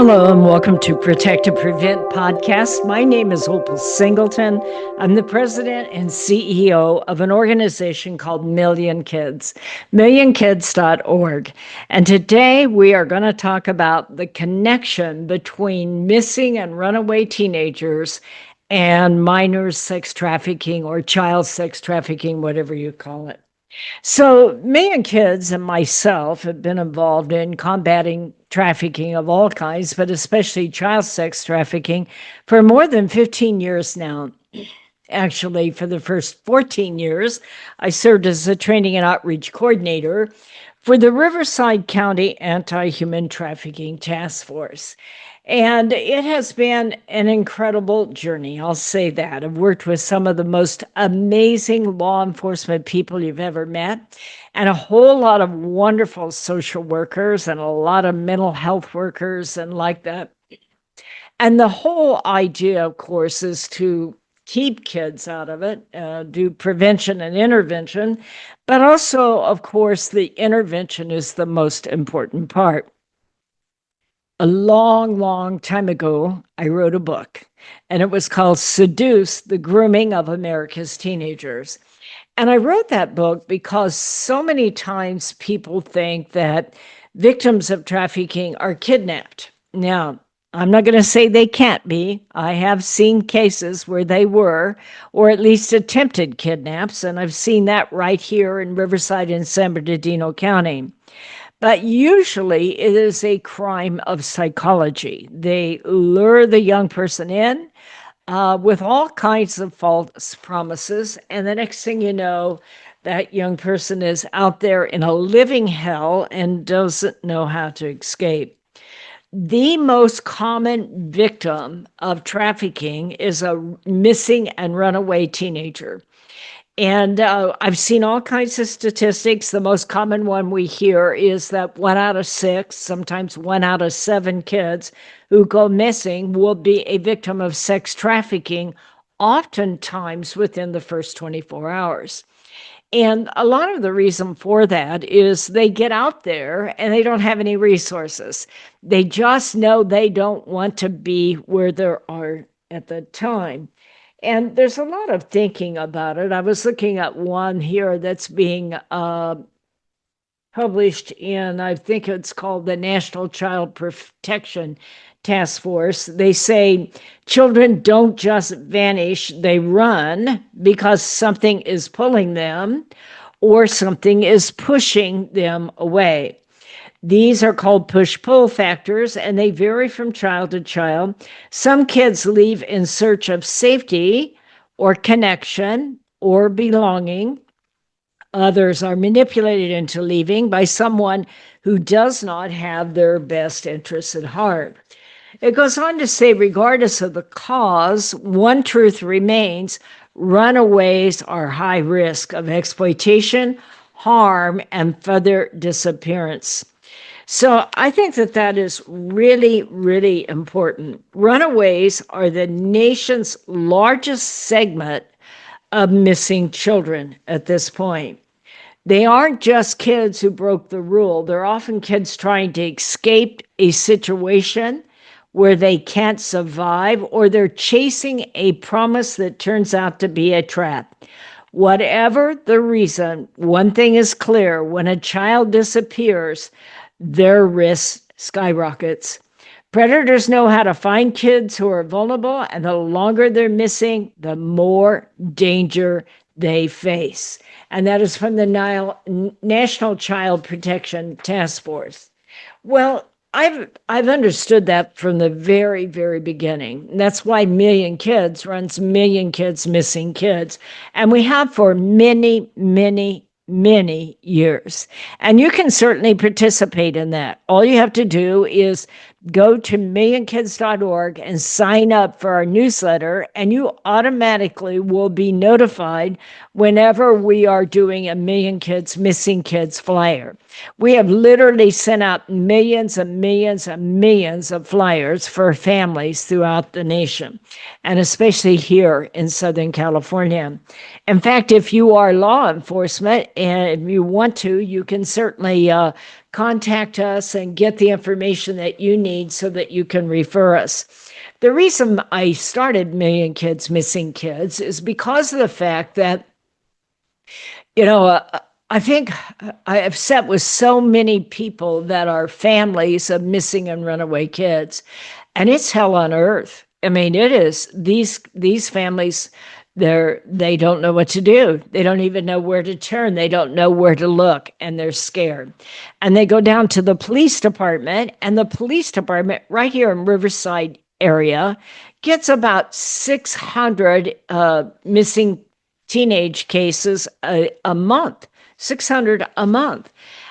Hello and welcome to Protect to Prevent podcast. My name is Opal Singleton. I'm the president and CEO of an organization called Million Kids, millionkids.org. And today we are going to talk about the connection between missing and runaway teenagers and minors sex trafficking or child sex trafficking, whatever you call it. So, Million Kids and myself have been involved in combating trafficking of all kinds, but especially child sex trafficking, for more than 15 years now. Actually, for the first 14 years, I served as a training and outreach coordinator for the Riverside County Anti-Human Trafficking Task Force. And it has been an incredible journey, I'll say that. I've worked with some of the most amazing law enforcement people you've ever met, and a whole lot of wonderful social workers and a lot of mental health workers and like that. And the whole idea, of course, is to keep kids out of it, do prevention and intervention, but also, of course, the intervention is the most important part. A long, long time ago, I wrote a book, and it was called Seduce: The Grooming of America's Teenagers. And I wrote that book because so many times people think that victims of trafficking are kidnapped. Now, I'm not going to say they can't be. I have seen cases where they were, or at least attempted kidnaps, and I've seen that right here in Riverside and San Bernardino County. But usually it is a crime of psychology. They lure the young person in with all kinds of false promises. And the next thing you know, that young person is out there in a living hell and doesn't know how to escape. The most common victim of trafficking is a missing and runaway teenager. And I've seen all kinds of statistics. The most common one we hear is that 1 out of 6, sometimes 1 out of 7 kids who go missing will be a victim of sex trafficking, oftentimes within the first 24 hours. And a lot of the reason for that is they get out there and they don't have any resources. They just know they don't want to be where they are at the time. And there's a lot of thinking about it. I was looking at one here that's being published in, I think it's called the National Child Protection Task Force. They say children don't just vanish, they run because something is pulling them or something is pushing them away. These are called push-pull factors, and they vary from child to child. Some kids leave in search of safety or connection or belonging. Others are manipulated into leaving by someone who does not have their best interests at heart. It goes on to say, regardless of the cause, one truth remains: runaways are high risk of exploitation, harm, and further disappearance. So I think that is really, really important. Runaways are the nation's largest segment of missing children at this point. They aren't just kids who broke the rule. They're often kids trying to escape a situation where they can't survive, or they're chasing a promise that turns out to be a trap. Whatever the reason, one thing is clear: when a child disappears, their risk skyrockets. Predators know how to find kids who are vulnerable, and the longer they're missing, the more danger they face. And that is from the National Child Protection Task Force. Well, I've understood that from the very, very beginning. And that's why Million Kids runs Million Kids Missing Kids. And we have for many, many, many years. And you can certainly participate in that. All you have to do is go to millionkids.org and sign up for our newsletter, and you automatically will be notified whenever we are doing a Million Kids Missing Kids flyer. We have literally sent out millions and millions and millions of flyers for families throughout the nation, and especially here in Southern California. In fact, if you are law enforcement and you want to, you can certainly contact us and get the information that you need need so that you can refer us. The reason I started Million Kids Missing Kids is because of the fact that, I think I have sat with so many people that are families of missing and runaway kids, and it's hell on earth. I mean, it is. These families, they don't know what to do. They don't even know where to turn. They don't know where to look, and they're scared. And they go down to the police department, and the police department right here in Riverside area gets about 600 missing teenage cases a month, 600 a month.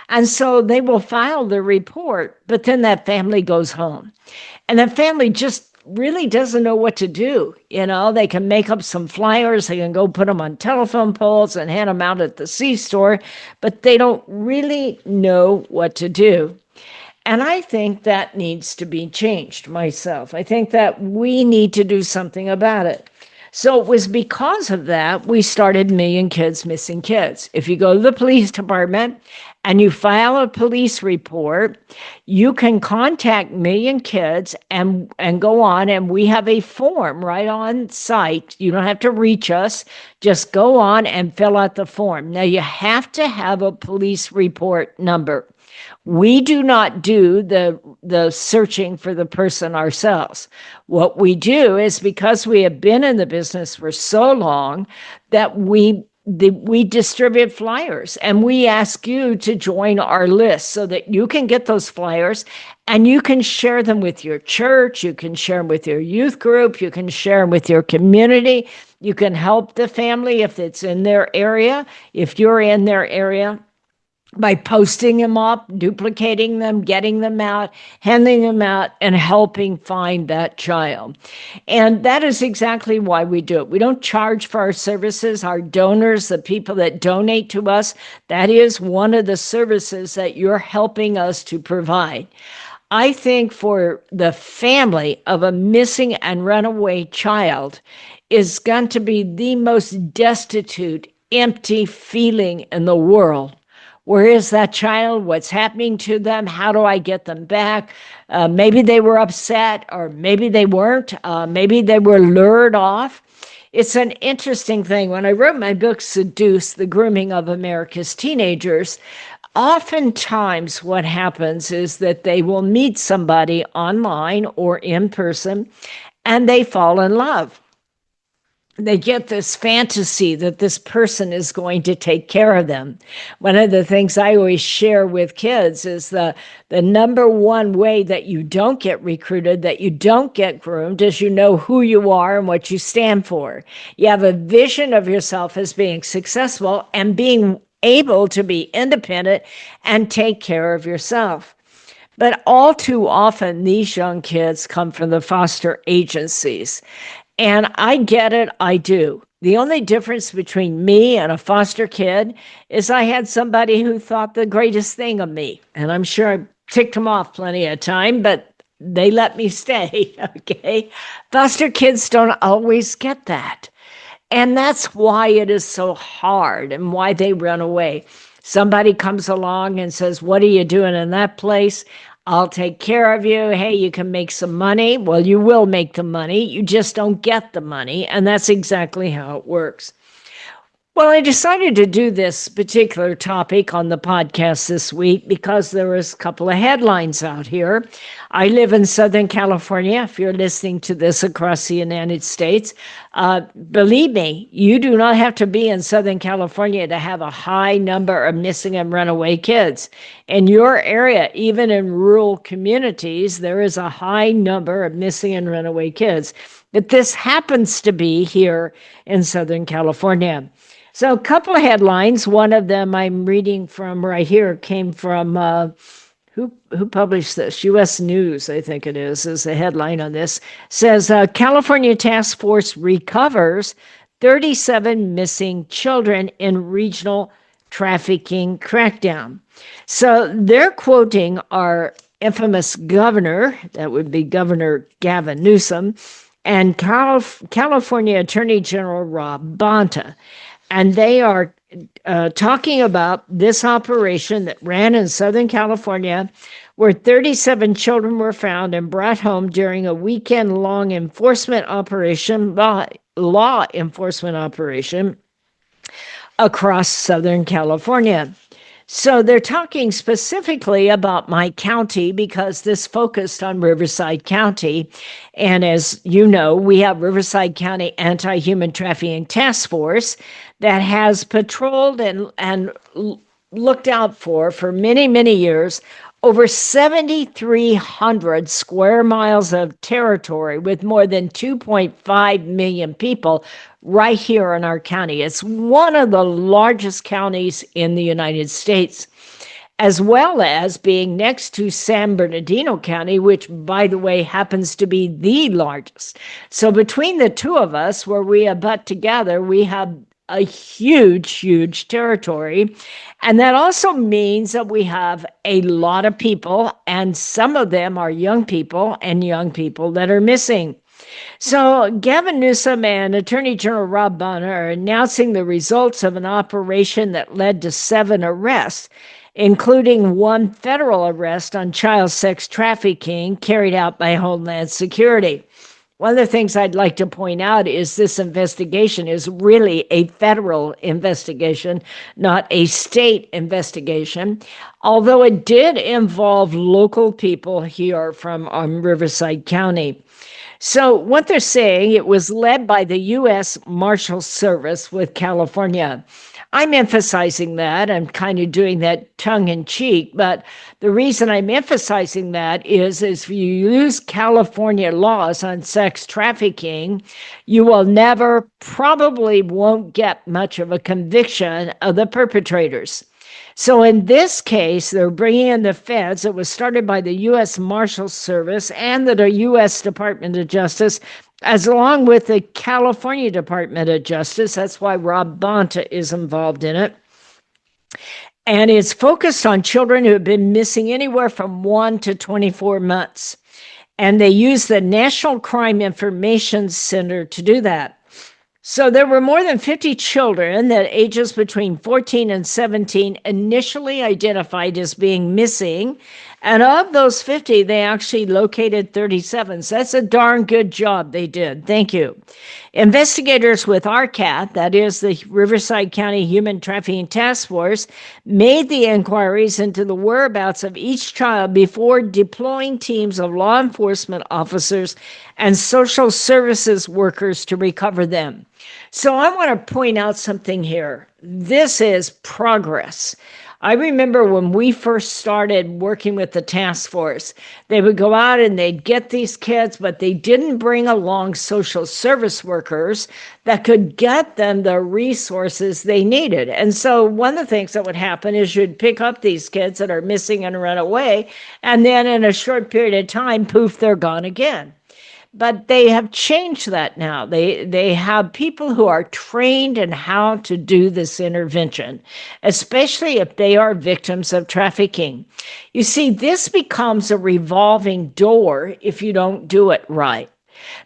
And so they will file the report, but then that family goes home. And that family just really doesn't know what to do. They can make up some flyers, they can go put them on telephone poles and hand them out at the C-store, but they don't really know what to do. And I think that needs to be changed myself. I think that we need to do something about it. So it was because of that we started Million Kids Missing Kids. If you go to the police department and you file a police report, you can contact Million Kids and go on, and we have a form right on site. You don't have to reach us. Just go on and fill out the form. Now, you have to have a police report number. We do not do the searching for the person ourselves. What we do is, because we have been in the business for so long, that we distribute flyers, and we ask you to join our list so that you can get those flyers and you can share them with your church, you can share them with your youth group, you can share them with your community, you can help the family if it's in their area, if you're in their area, by posting them up, duplicating them, getting them out, handing them out, and helping find that child. And that is exactly why we do it. We don't charge for our services. Our donors, the people that donate to us, that is one of the services that you're helping us to provide. I think for the family of a missing and runaway child is going to be the most destitute, empty feeling in the world. Where is that child? What's happening to them? How do I get them back? Maybe they were upset, or maybe they weren't. Maybe they were lured off. It's an interesting thing. When I wrote my book, Seduce, The Grooming of America's Teenagers, oftentimes what happens is that they will meet somebody online or in person, and they fall in love. They get this fantasy that this person is going to take care of them. One of the things I always share with kids is the number one way that you don't get recruited, that you don't get groomed, is you know who you are and what you stand for. You have a vision of yourself as being successful and being able to be independent and take care of yourself. But all too often, these young kids come from the foster agencies. And I get it, I do. The only difference between me and a foster kid is I had somebody who thought the greatest thing of me. And I'm sure I ticked them off plenty of time, but they let me stay, okay? Foster kids don't always get that. And that's why it is so hard and why they run away. Somebody comes along and says, "What are you doing in that place? I'll take care of you. Hey, you can make some money." Well, you will make the money. You just don't get the money. And that's exactly how it works. Well, I decided to do this particular topic on the podcast this week because there was a couple of headlines out here. I live in Southern California. If you're listening to this across the United States, believe me, you do not have to be in Southern California to have a high number of missing and runaway kids. In your area, even in rural communities, there is a high number of missing and runaway kids. But this happens to be here in Southern California. So a couple of headlines. One of them I'm reading from right here came from, who published this? U.S. News, I think it is the headline on this. Says, California task force recovers 37 missing children in regional trafficking crackdown. So they're quoting our infamous governor, that would be Governor Gavin Newsom, and California Attorney General Rob Bonta. And they are talking about this operation that ran in Southern California, where 37 children were found and brought home during a weekend-long enforcement operation, law enforcement operation across Southern California. So they're talking specifically about my county because this focused on Riverside County. And as you know, we have Riverside County Anti-Human Trafficking Task Force that has patrolled and looked out for many, many years, over 7,300 square miles of territory with more than 2.5 million people right here in our county. It's one of the largest counties in the United States, as well as being next to San Bernardino County, which, by the way, happens to be the largest. So between the two of us, where we abut together, we have a huge, huge territory. And that also means that we have a lot of people, and some of them are young people that are missing. So Gavin Newsom and Attorney General Rob Bonner are announcing the results of an operation that led to 7 arrests, including 1 federal arrest on child sex trafficking carried out by Homeland Security. One of the things I'd like to point out is this investigation is really a federal investigation, not a state investigation, although it did involve local people here from Riverside County. So what they're saying, it was led by the U.S. Marshal Service with California. I'm emphasizing that. I'm kind of doing that tongue in cheek, but the reason I'm emphasizing that is if you use California laws on sex trafficking, you will probably won't get much of a conviction of the perpetrators. So in this case, they're bringing in the feds. It was started by the U.S. Marshal Service and the U.S. Department of Justice, as along with the California Department of Justice. That's why Rob Bonta is involved in it. And it's focused on children who have been missing anywhere from 1 to 24 months. And they use the National Crime Information Center to do that. So there were more than 50 children that ages between 14 and 17 initially identified as being missing. And of those 50, they actually located 37. So that's a darn good job they did. Thank you. Investigators with RCAT, that is the Riverside County Human Trafficking Task Force, made the inquiries into the whereabouts of each child before deploying teams of law enforcement officers and social services workers to recover them. So I want to point out something here. This is progress. I remember when we first started working with the task force, they would go out and they'd get these kids, but they didn't bring along social service workers that could get them the resources they needed. And so one of the things that would happen is you'd pick up these kids that are missing and run away, and then in a short period of time, poof, they're gone again. But they have changed that now. They have people who are trained in how to do this intervention, especially if they are victims of trafficking. You see, this becomes a revolving door if you don't do it right.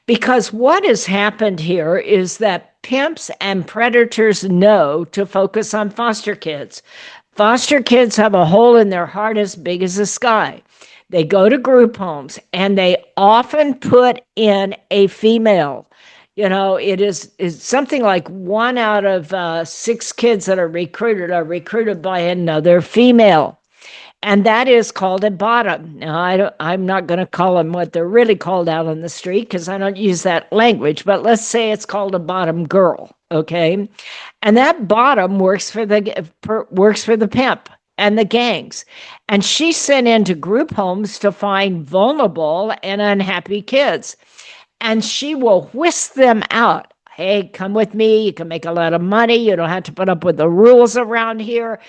Because what has happened here is that pimps and predators know to focus on foster kids. Foster kids have a hole in their heart as big as the sky. They go to group homes and they often put in a female. You know, it's something like 1 out of 6 kids that are recruited by another female. And that is called a bottom. Now, I'm not going to call them what they're really called out on the street because I don't use that language, but let's say it's called a bottom girl, okay? And that bottom works for the pimp and the gangs. And she's sent into group homes to find vulnerable and unhappy kids. And she will whisk them out. Hey, come with me. You can make a lot of money. You don't have to put up with the rules around here.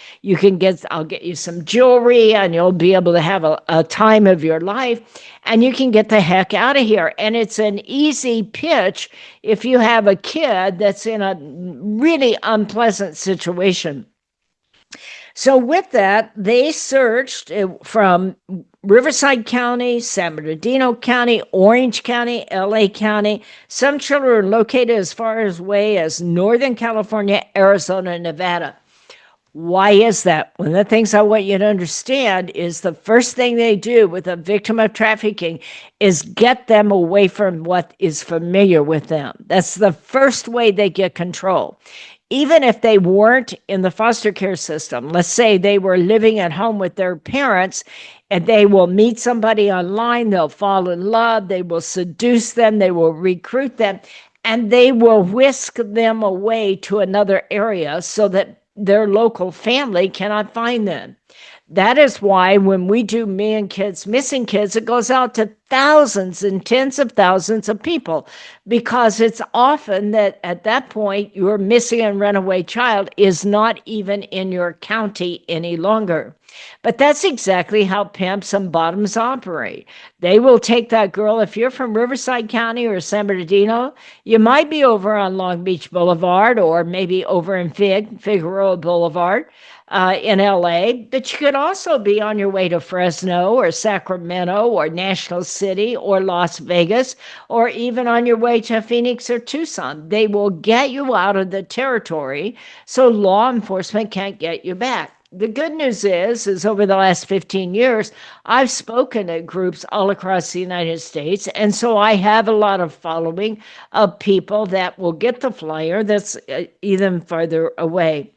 I'll get you some jewelry and you'll be able to have a time of your life. And you can get the heck out of here. And it's an easy pitch if you have a kid that's in a really unpleasant situation. So with that, they searched from Riverside County, San Bernardino County, Orange County, LA County. Some children are located as far away as Northern California, Arizona, and Nevada. Why is that? One of the things I want you to understand is the first thing they do with a victim of trafficking is get them away from what is familiar with them. That's the first way they get control. Even if they weren't in the foster care system, let's say they were living at home with their parents, and they will meet somebody online, they'll fall in love, they will seduce them, they will recruit them, and they will whisk them away to another area so that their local family cannot find them. That is why when we do missing kids, it goes out to thousands and tens of thousands of people, because it's often that at that point, your missing and runaway child is not even in your county any longer. But that's exactly how pimps and bottoms operate. They will take that girl. If you're from Riverside County or San Bernardino, you might be over on Long Beach Boulevard, or maybe over in Figueroa Boulevard in LA, but you could also be on your way to Fresno or Sacramento or National City or Las Vegas, or even on your way to Phoenix or Tucson. They will get you out of the territory so law enforcement can't get you back. The good news is over the last 15 years, I've spoken at groups all across the United States. And so I have a lot of following of people that will get the flyer that's even farther away.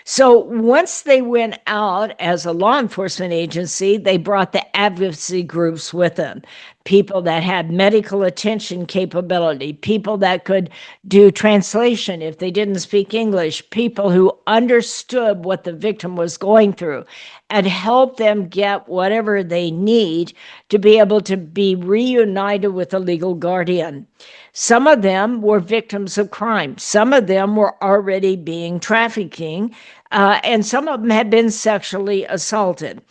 So once they went out as a law enforcement agency, they brought the advocacy groups with them. People that had medical attention capability, people that could do translation if they didn't speak English, people who understood what the victim was going through and help them get whatever they need to be able to be reunited with a legal guardian. Some of them were victims of crime. Some of them were already being trafficking, and some of them had been sexually assaulted.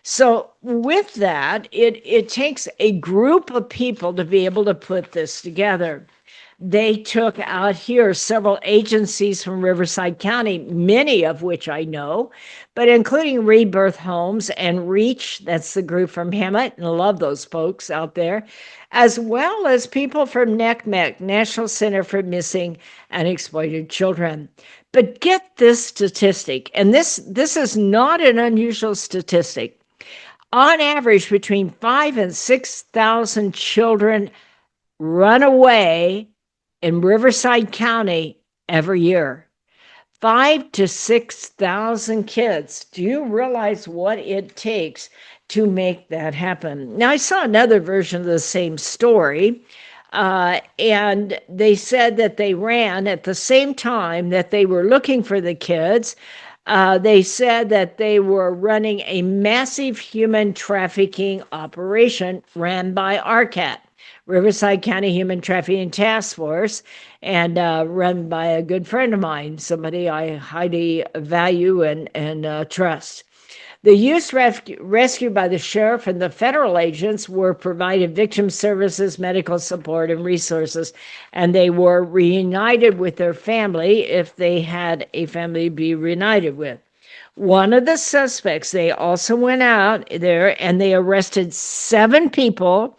So with that, it takes a group of people to be able to put this together. They took out here several agencies from Riverside County, many of which I know, but including Rebirth Homes and Reach, that's the group from Hemet, and I love those folks out there, as well as people from NCMEC, National Center for Missing and Exploited Children. But get this statistic, and this is not an unusual statistic. On average, between 5,000 and 6,000 children run away in Riverside County every year. 5,000 to 6,000 kids. Do you realize what it takes to make that happen? Now, I saw another version of the same story, and they said that they ran at the same time that they were looking for the kids. They said that they were running a massive human trafficking operation ran by RCAT, Riverside County Human Trafficking Task Force, and run by a good friend of mine, somebody I highly value and trust. The youth rescued by the sheriff and the federal agents were provided victim services, medical support, and resources, and they were reunited with their family if they had a family to be reunited with. One of the suspects, they also went out there and they arrested 7 people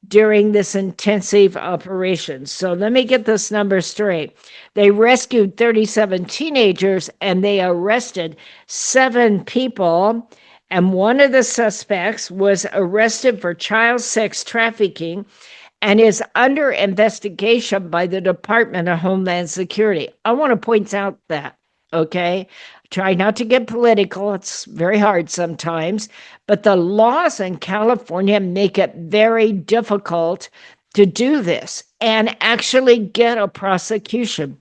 during this intensive operation. So let me get this number straight. They rescued 37 teenagers and they arrested 7 people. And one of the suspects was arrested for child sex trafficking and is under investigation by the Department of Homeland Security. I want to point out that, okay? Try not to get political. It's very hard sometimes. But the laws in California make it very difficult to do this and actually get a prosecution.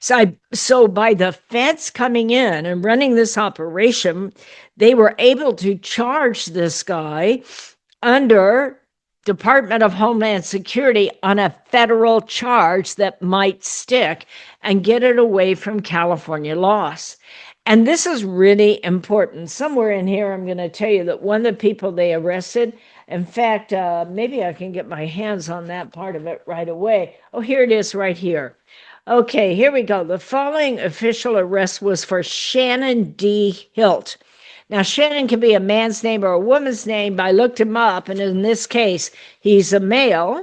So by the feds coming in and running this operation, they were able to charge this guy under Department of Homeland Security on a federal charge that might stick and get it away from California laws. And this is really important. Somewhere in here, I'm going to tell you that one of the people they arrested, in fact, maybe I can get my hands on that part of it right away. Oh, here it is right here. Okay, here we go. The following official arrest was for Shannon D. Hilt. Now, Shannon can be a man's name or a woman's name, but I looked him up, and in this case, he's a male,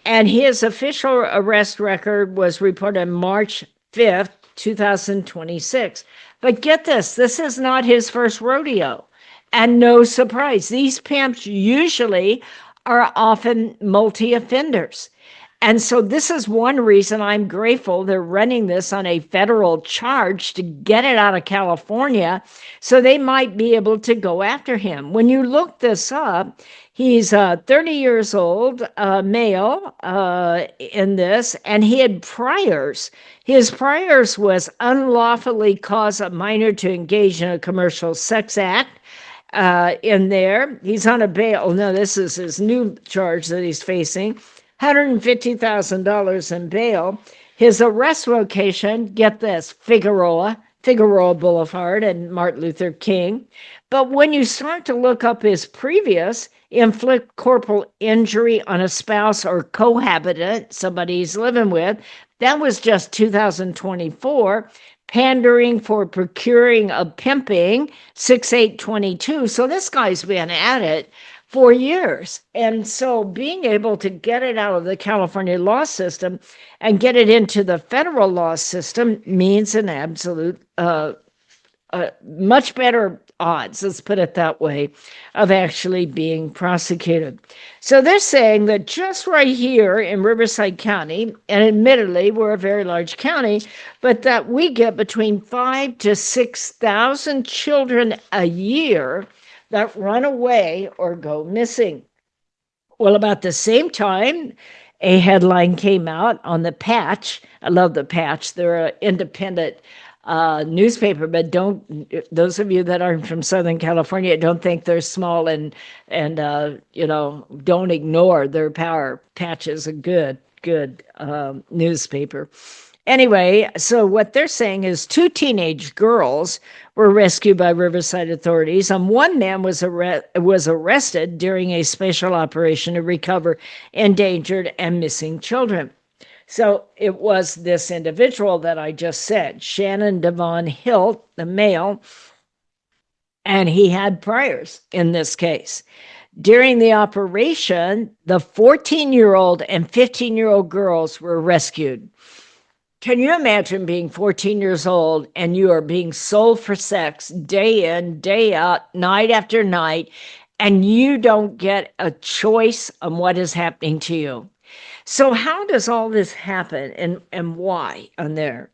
and his official arrest record was reported on March 5th, 2026. But get this is not his first rodeo. And no surprise, these pimps usually are often multi-offenders. And so this is one reason I'm grateful they're running this on a federal charge to get it out of California, so they might be able to go after him. When you look this up, he's 30 years old, male in this, and he had priors. His priors was unlawfully cause a minor to engage in a commercial sex act. In there, he's on a bail. No, this is his new charge that he's facing. $150,000 in bail. His arrest location, get this, Figueroa Boulevard and Martin Luther King. But when you start to look up his previous, inflict corporal injury on a spouse or cohabitant, somebody he's living with, that was just 2024. Pandering for procuring of pimping, 6822. So this guy's been at it for years. And so being able to get it out of the California law system and get it into the federal law system means an absolute much better odds, let's put it that way, of actually being prosecuted. So they're saying that just right here in Riverside County, and admittedly we're a very large county, but that we get between 5,000 to 6,000 children a year that run away or go missing. Well, about the same time, a headline came out on the Patch. I love the Patch. They're an independent newspaper, but those of you that aren't from Southern California, don't think they're small and don't ignore their power. Patch is a good newspaper. Anyway, so what they're saying is 2 teenage girls were rescued by Riverside authorities, and one man was arrested during a special operation to recover endangered and missing children. So it was this individual that I just said, Shannon Devon Hilt, the male, and he had priors in this case. During the operation, the 14-year-old and 15-year-old girls were rescued. Can you imagine being 14 years old and you are being sold for sex day in, day out, night after night, and you don't get a choice on what is happening to you? So how does all this happen and why on there?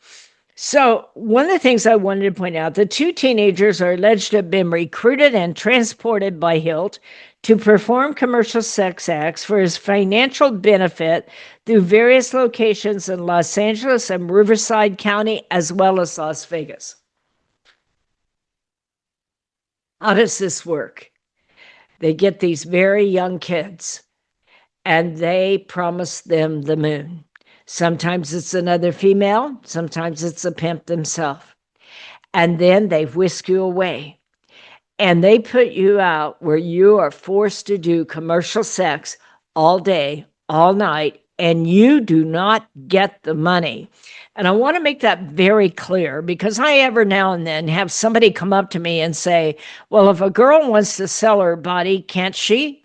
So one of the things I wanted to point out, the 2 teenagers are alleged to have been recruited and transported by Hilt to perform commercial sex acts for his financial benefit through various locations in Los Angeles and Riverside County, as well as Las Vegas. How does this work? They get these very young kids and they promise them the moon. Sometimes it's another female, sometimes it's a pimp themselves. And then they whisk you away. And they put you out where you are forced to do commercial sex all day, all night, and you do not get the money. And I want to make that very clear, because I ever now and then have somebody come up to me and say, well, if a girl wants to sell her body, can't she?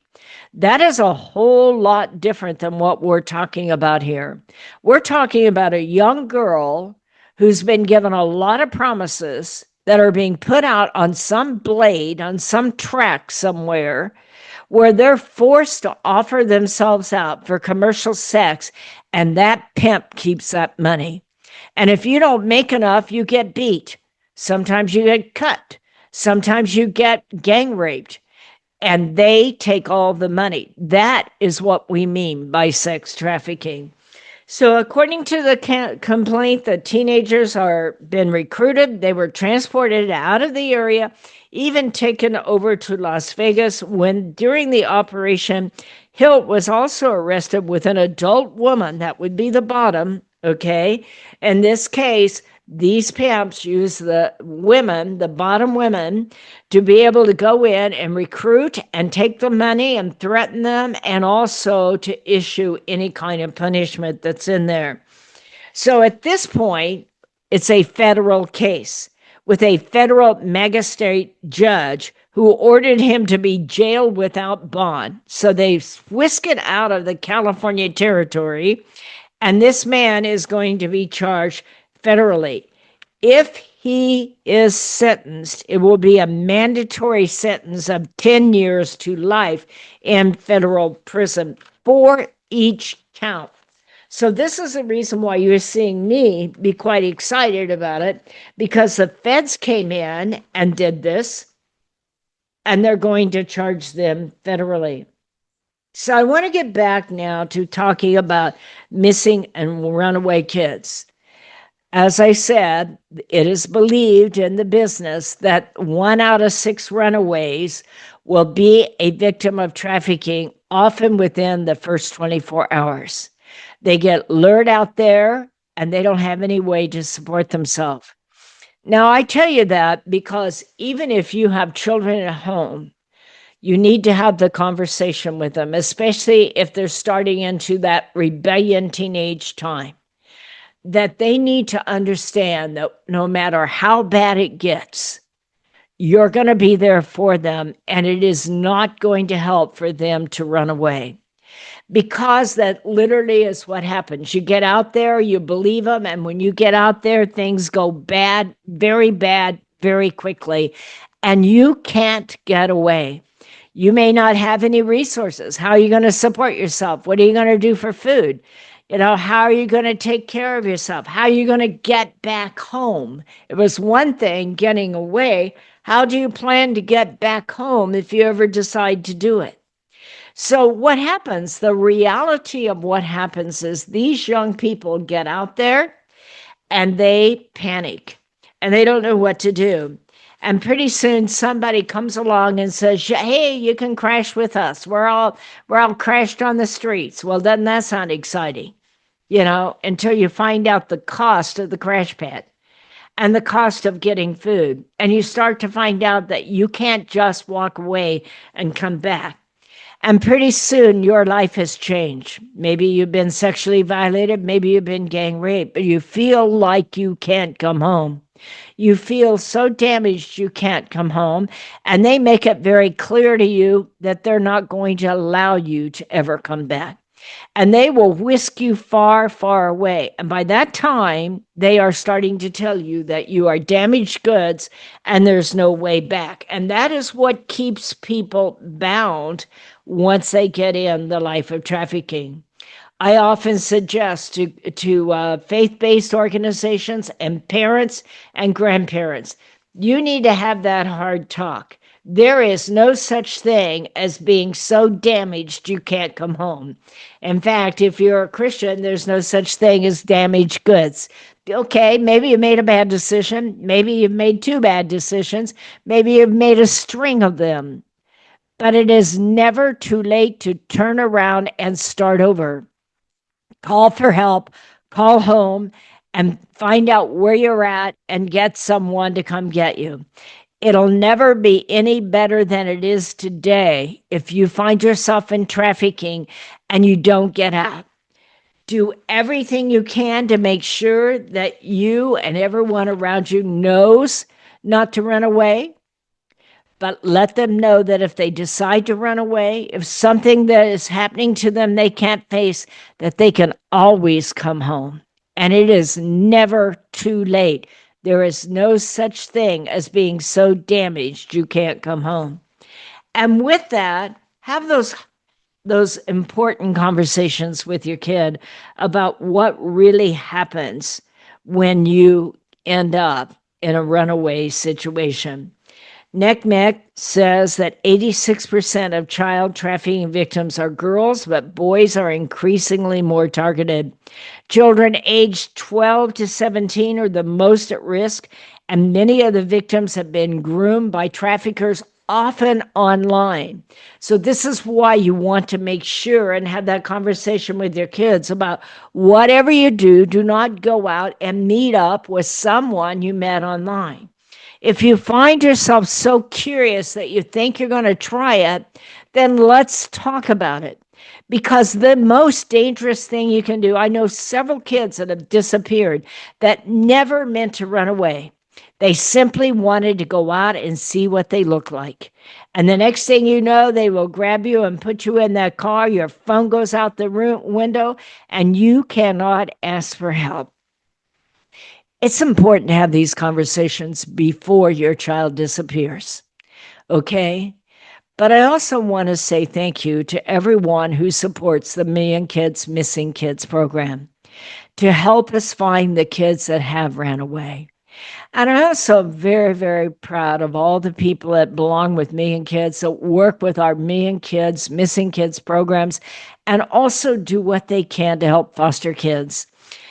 That is a whole lot different than what we're talking about here. We're talking about a young girl who's been given a lot of promises that are being put out on some blade, on some track somewhere, where they're forced to offer themselves out for commercial sex, and that pimp keeps that money. And if you don't make enough, you get beat. Sometimes you get cut. Sometimes you get gang raped. And they take all the money. That is what we mean by sex trafficking. So according to the complaint, the teenagers are been recruited. They were transported out of the area, even taken over to Las Vegas. When during the operation, Hilt was also arrested with an adult woman. That would be the bottom, okay? In this case, these pimps use the women, the bottom women, to be able to go in and recruit and take the money and threaten them, and also to issue any kind of punishment that's in there. So at this point, it's a federal case with a federal magistrate judge who ordered him to be jailed without bond. So they whisk it out of the California territory, and this man is going to be charged federally. If he is sentenced. It will be a mandatory sentence of 10 years to life in federal prison for each count. So this is the reason why you're seeing me be quite excited about it, because the feds came in and did this, and they're going to charge them federally. So I want to get back now to talking about missing and runaway kids. As I said, it is believed in the business that 1 out of 6 runaways will be a victim of trafficking, often within the first 24 hours. They get lured out there and they don't have any way to support themselves. Now, I tell you that because even if you have children at home, you need to have the conversation with them, especially if they're starting into that rebellion teenage time, that they need to understand that no matter how bad it gets, you're going to be there for them, and it is not going to help for them to run away. Because that literally is what happens. You get out there, you believe them, and when you get out there, things go bad, very quickly, and you can't get away. You may not have any resources. How are you going to support yourself? What are you going to do for food? How are you going to take care of yourself? How are you going to get back home? It was one thing getting away. How do you plan to get back home if you ever decide to do it? So what happens, the reality of what happens is these young people get out there and they panic and they don't know what to do. And pretty soon somebody comes along and says, hey, you can crash with us. We're all crashed on the streets. Well, doesn't that sound exciting? Until you find out the cost of the crash pad and the cost of getting food. And you start to find out that you can't just walk away and come back. And pretty soon your life has changed. Maybe you've been sexually violated. Maybe you've been gang raped, but you feel like you can't come home. You feel so damaged you can't come home. And they make it very clear to you that they're not going to allow you to ever come back. And they will whisk you far, far away. And by that time, they are starting to tell you that you are damaged goods and there's no way back. And that is what keeps people bound once they get in the life of trafficking. I often suggest to faith-based organizations and parents and grandparents, you need to have that hard talk. There is no such thing as being so damaged you can't come home. In fact, if you're a Christian, there's no such thing as damaged goods. Okay, maybe you made a bad decision. Maybe you've made 2 bad decisions. Maybe you've made a string of them. But it is never too late to turn around and start over. Call for help, call home, and find out where you're at and get someone to come get you. It'll never be any better than it is today if you find yourself in trafficking and you don't get out. Do everything you can to make sure that you and everyone around you knows not to run away. But let them know that if they decide to run away, if something that is happening to them they can't face, that they can always come home. And it is never too late. There is no such thing as being so damaged you can't come home. And with that, have those important conversations with your kid about what really happens when you end up in a runaway situation. NCMEC says that 86% of child trafficking victims are girls, but boys are increasingly more targeted. Children aged 12 to 17 are the most at risk, and many of the victims have been groomed by traffickers, often online. So this is why you want to make sure and have that conversation with your kids about whatever you do, do not go out and meet up with someone you met online. If you find yourself so curious that you think you're going to try it, then let's talk about it. Because the most dangerous thing you can do, I know several kids that have disappeared that never meant to run away. They simply wanted to go out and see what they look like. And the next thing you know, they will grab you and put you in that car. Your phone goes out the window, and you cannot ask for help. It's important to have these conversations before your child disappears, okay? But I also want to say thank you to everyone who supports the Million Kids Missing Kids program to help us find the kids that have ran away. And I'm also very, very proud of all the people that belong with Million Kids, that work with our Million Kids Missing Kids programs, and also do what they can to help foster kids.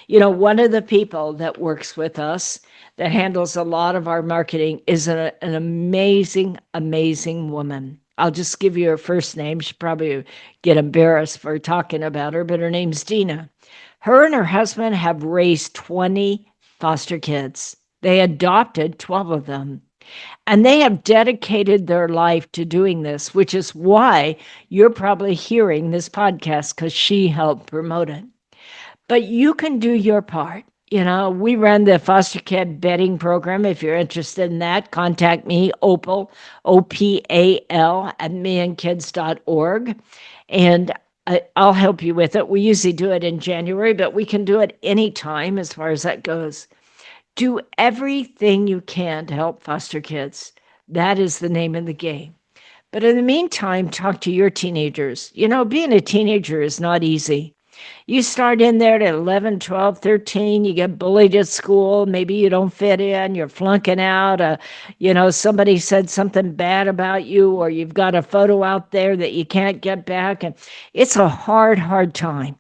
You know, one of the people that works with us that handles a lot of our marketing is an amazing, amazing woman. I'll just give you her first name. She'll probably get embarrassed for talking about her, but her name's Dina. Her and her husband have raised 20 foster kids. They adopted 12 of them. And they have dedicated their life to doing this, which is why you're probably hearing this podcast, because she helped promote it. But you can do your part. You know, we run the foster kid bedding program. If you're interested in that, contact me, Opal, OPAL, at millionkids.org. And I'll help you with it. We usually do it in January, but we can do it anytime as far as that goes. Do everything you can to help foster kids. That is the name of the game. But in the meantime, talk to your teenagers. You know, being a teenager is not easy. You start in there at 11, 12, 13, you get bullied at school, maybe you don't fit in, you're flunking out, somebody said something bad about you, or you've got a photo out there that you can't get back, and it's a hard, hard time.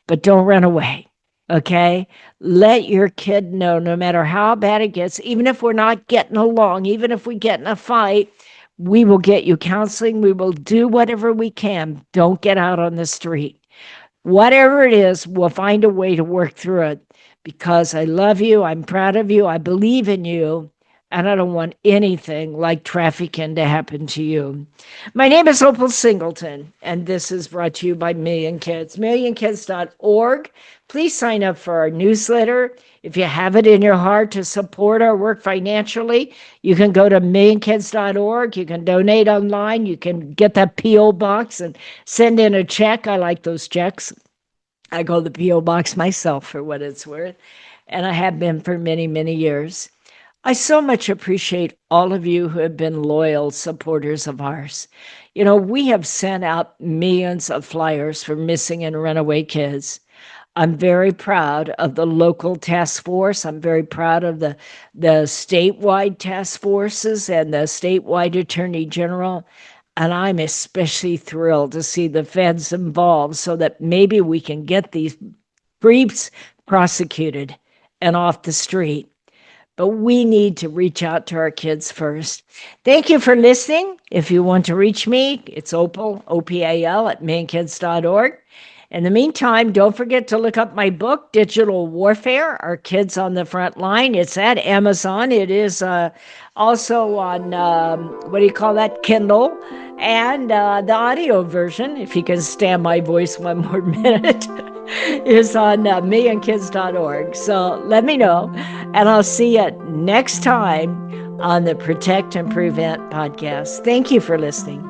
But don't run away, okay? Let your kid know, no matter how bad it gets, even if we're not getting along, even if we get in a fight, we will get you counseling. We will do whatever we can. Don't get out on the street. Whatever it is, we'll find a way to work through it, because I love you. I'm proud of you. I believe in you. And I don't want anything like trafficking to happen to you. My name is Opal Singleton, and this is brought to you by Million Kids. millionkids.org. Please sign up for our newsletter. If you have it in your heart to support our work financially, you can go to millionkids.org. You can donate online. You can get that P.O. box and send in a check. I like those checks. I go to the P.O. box myself, for what it's worth, and I have been for many, many years. I so much appreciate all of you who have been loyal supporters of ours. You know, we have sent out millions of flyers for missing and runaway kids. I'm very proud of the local task force. I'm very proud of the statewide task forces and the statewide attorney general. And I'm especially thrilled to see the feds involved, so that maybe we can get these creeps prosecuted and off the street. But we need to reach out to our kids first. Thank you for listening. If you want to reach me, it's Opal, OPAL, at millionkids.org. In the meantime, don't forget to look up my book, Digital Warfare, Our Kids on the Front Line. It's at Amazon. It is also on, Kindle, and the audio version, if you can stand my voice one more minute, is on millionkids.org. So let me know, and I'll see you next time on the Protect and Prevent podcast. Thank you for listening.